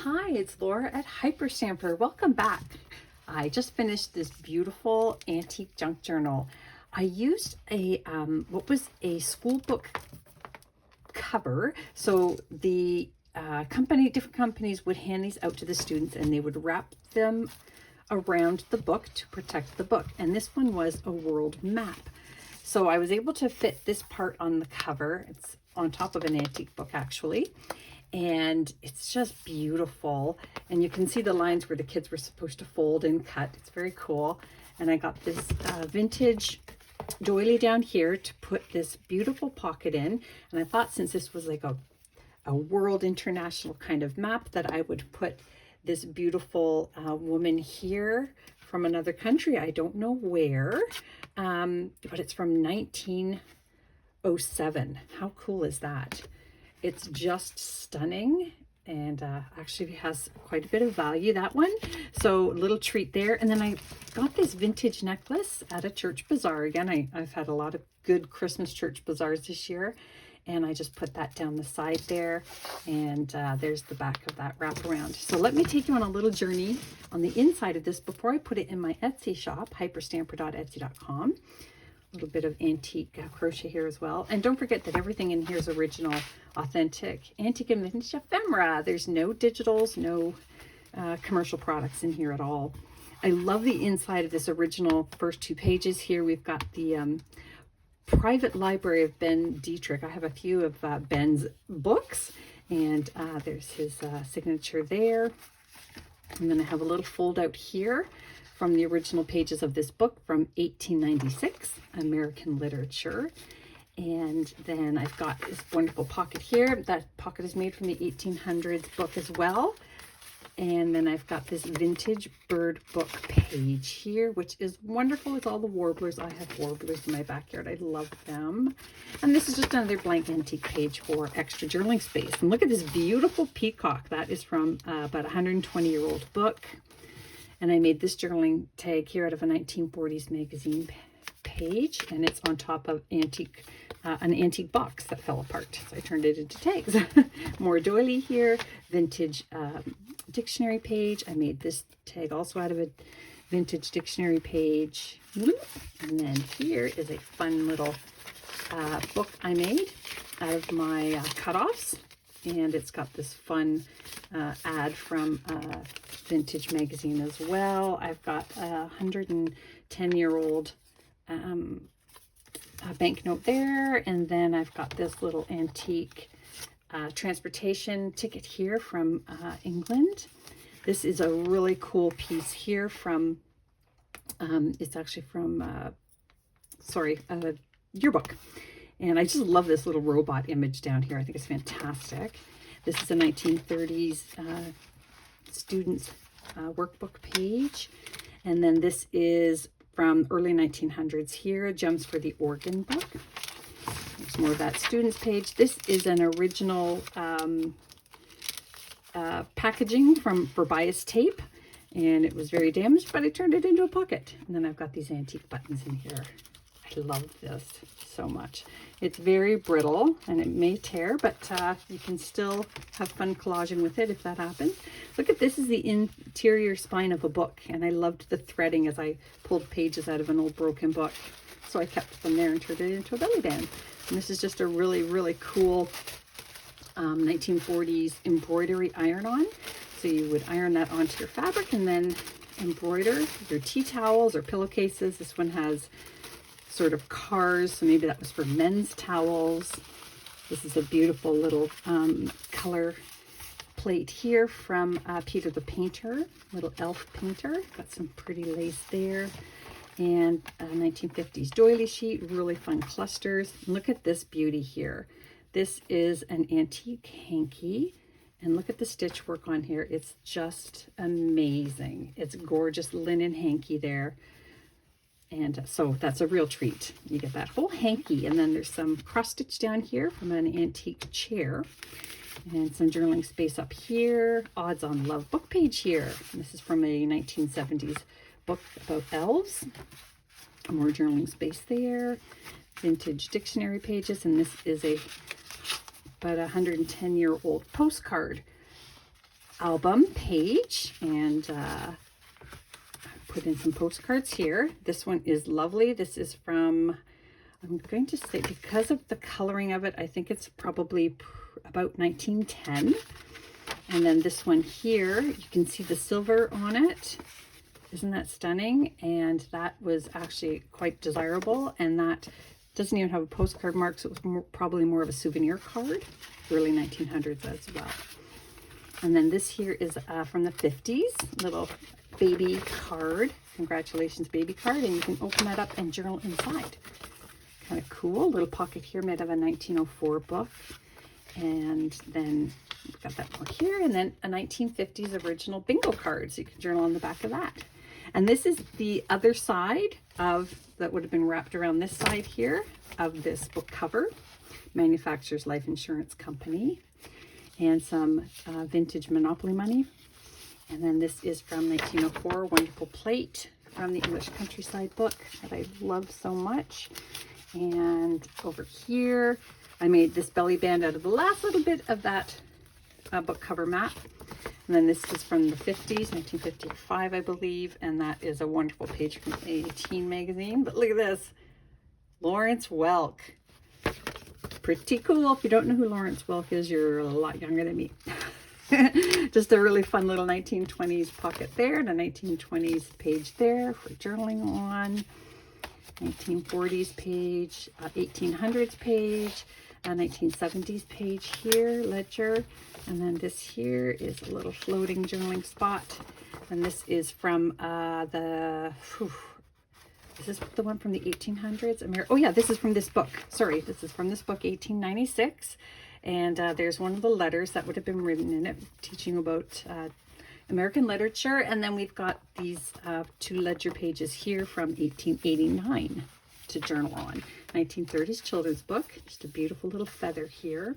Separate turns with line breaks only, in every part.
Hi, it's Laura at Hyperstamper. Welcome back. I just finished this beautiful antique junk journal. I used what was a school book cover. So the different companies would hand these out to the students and they would wrap them around the book to protect the book. And this one was a world map. So I was able to fit this part on the cover. It's on top of an antique book actually. And it's just beautiful. And you can see the lines where the kids were supposed to fold and cut. It's very cool. And I got this vintage doily down here to put this beautiful pocket in. And I thought since this was like a world international kind of map that I would put this beautiful woman here from another country. I don't know where, but it's from 1907. How cool is that? It's just stunning, and actually has quite a bit of value, that one. So a little treat there. And then I got this vintage necklace at a church bazaar. Again, I've had a lot of good Christmas church bazaars this year, and I just put that down the side there, and there's the back of that wraparound. So let me take you on a little journey on the inside of this before I put it in my Etsy shop, hyperstamper.etsy.com. A little bit of antique crochet here as well. And don't forget that everything in here is original, authentic, antique and vintage ephemera. There's no digitals, no commercial products in here at all. I love the inside of this original first two pages here. We've got the private library of Ben Dietrich. I have a few of Ben's books, and there's his signature there. And then I have a little fold out here from the original pages of this book from 1896, American literature. And then I've got this wonderful pocket here. That pocket is made from the 1800s book as well. And then I've got this vintage bird book page here, which is wonderful. It's all the warblers. I have warblers in my backyard. I love them. And this is just another blank antique page for extra journaling space. And look at this beautiful peacock. That is from about a 120-year-old book. And I made this journaling tag here out of a 1940s magazine page, and it's on top of an antique box that fell apart. So I turned it into tags. More doily here, vintage dictionary page. I made this tag also out of a vintage dictionary page. And then here is a fun little book I made out of my cutoffs. And it's got this fun ad from vintage magazine as well. I've got a 110-year-old banknote there, and then I've got this little antique transportation ticket here from England. This is a really cool piece here from, it's actually from, yearbook. And I just love this little robot image down here. I think it's fantastic. This is a 1930s student's workbook page. And then this is from early 1900s here, Gems for the Organ book. There's more of that student's page. This is an original packaging for bias tape. And it was very damaged, but I turned it into a pocket. And then I've got these antique buttons in here. I love this so much. It's very brittle and it may tear, but you can still have fun collaging with it if that happens. Look at this, is the interior spine of a book, and I loved the threading as I pulled pages out of an old broken book. So I kept them there and turned it into a belly band. And this is just a really, really cool 1940s embroidery iron-on. So you would iron that onto your fabric and then embroider your tea towels or pillowcases. This one has sort of cars, so maybe that was for men's towels. This is a beautiful little color plate here from Peter the Painter, little elf painter. Got some pretty lace there. And 1950s doily sheet, really fun clusters. And look at this beauty here. This is an antique hanky. And look at the stitch work on here. It's just amazing. It's gorgeous linen hanky there. And so that's a real treat. You get that whole hanky, and then there's some cross stitch down here from an antique chair, and some journaling space up here. Odds on Love book page here. And this is from a 1970s book about elves. More journaling space there. Vintage dictionary pages, and this is about a 110-year-old postcard album page, and put in some postcards here. This one is lovely. This is from, I'm going to say, because of the coloring of it, I think it's probably about 1910. And then this one here, you can see the silver on it. Isn't that stunning? And that was actually quite desirable, and that doesn't even have a postcard mark, so it was probably more of a souvenir card, early 1900s as well. And then this here is from the 50s, little baby card. Congratulations baby card, and you can open that up and journal inside. Kind of cool. Little pocket here made of a 1904 book. And then we've got that one here, and then a 1950s original bingo card, so you can journal on the back of that. And this is the other side of, that would have been wrapped around this side here of this book cover. Manufacturers Life Insurance Company, and some vintage Monopoly money. And then this is from 1904, wonderful plate from the English Countryside book that I love so much. And over here, I made this belly band out of the last little bit of that book cover map. And then this is from the 50s, 1955, I believe. And that is a wonderful page from a teen magazine. But look at this, Lawrence Welk. Pretty cool. If you don't know who Lawrence Welk is, you're a lot younger than me. Just a really fun little 1920s pocket there, and a 1920s page there for journaling on. 1940s page, 1800s page, a 1970s page here, ledger. And then this here is a little floating journaling spot. And this is from is this the one from the 1800s? Oh yeah, this is from this book. Sorry, this is from this book, 1896. And there's one of the letters that would have been written in it, teaching about American literature. And then we've got these two ledger pages here from 1889 to journal on. 1930s children's book, just a beautiful little feather here.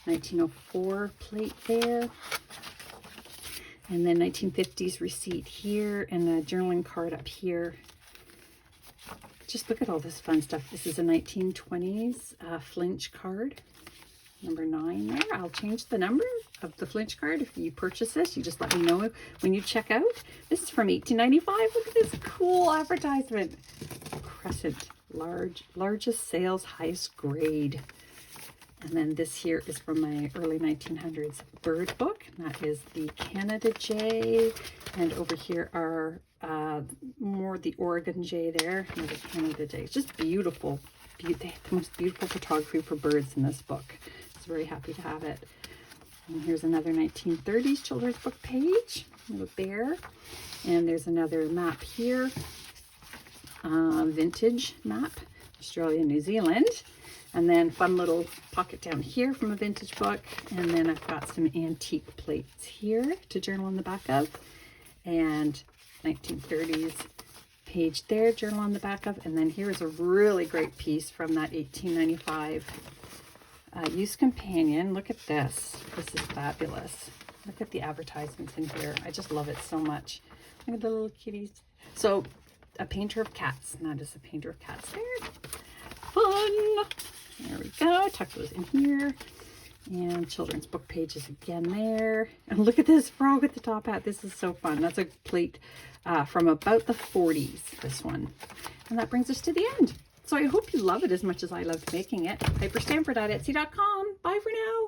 1904 plate there. And then 1950s receipt here, and a journaling card up here. Just look at all this fun stuff. This is a 1920s Flinch card, number 9 there. I'll change the number of the Flinch card. If you purchase this, you just let me know when you check out. This is from 1895. Look at this cool advertisement. Crescent, largest sales, highest grade. And then this here is from my early 1900s bird book. That is the Canada Jay. And over here are more the Oregon Jay there. And the Canada Jay. It's just beautiful. The most beautiful photography for birds in this book. I was very happy to have it. And here's another 1930s children's book page. Little bear. And there's another map here. Vintage map. Australia, New Zealand. And then fun little pocket down here from a vintage book. And then I've got some antique plates here to journal on the back of. And 1930s page there, journal on the back of. And then here is a really great piece from that 1895 Use Companion. Look at this. This is fabulous. Look at the advertisements in here. I just love it so much. Look at the little kitties. So, a painter of cats. And that is a painter of cats there. Fun! There we go. Tuck those in here. And children's book pages again there. And look at this frog with the top hat. This is so fun. That's a plate from about the 40s, this one. And that brings us to the end. So I hope you love it as much as I loved making it. Hyperstamper.etsy.com. Bye for now.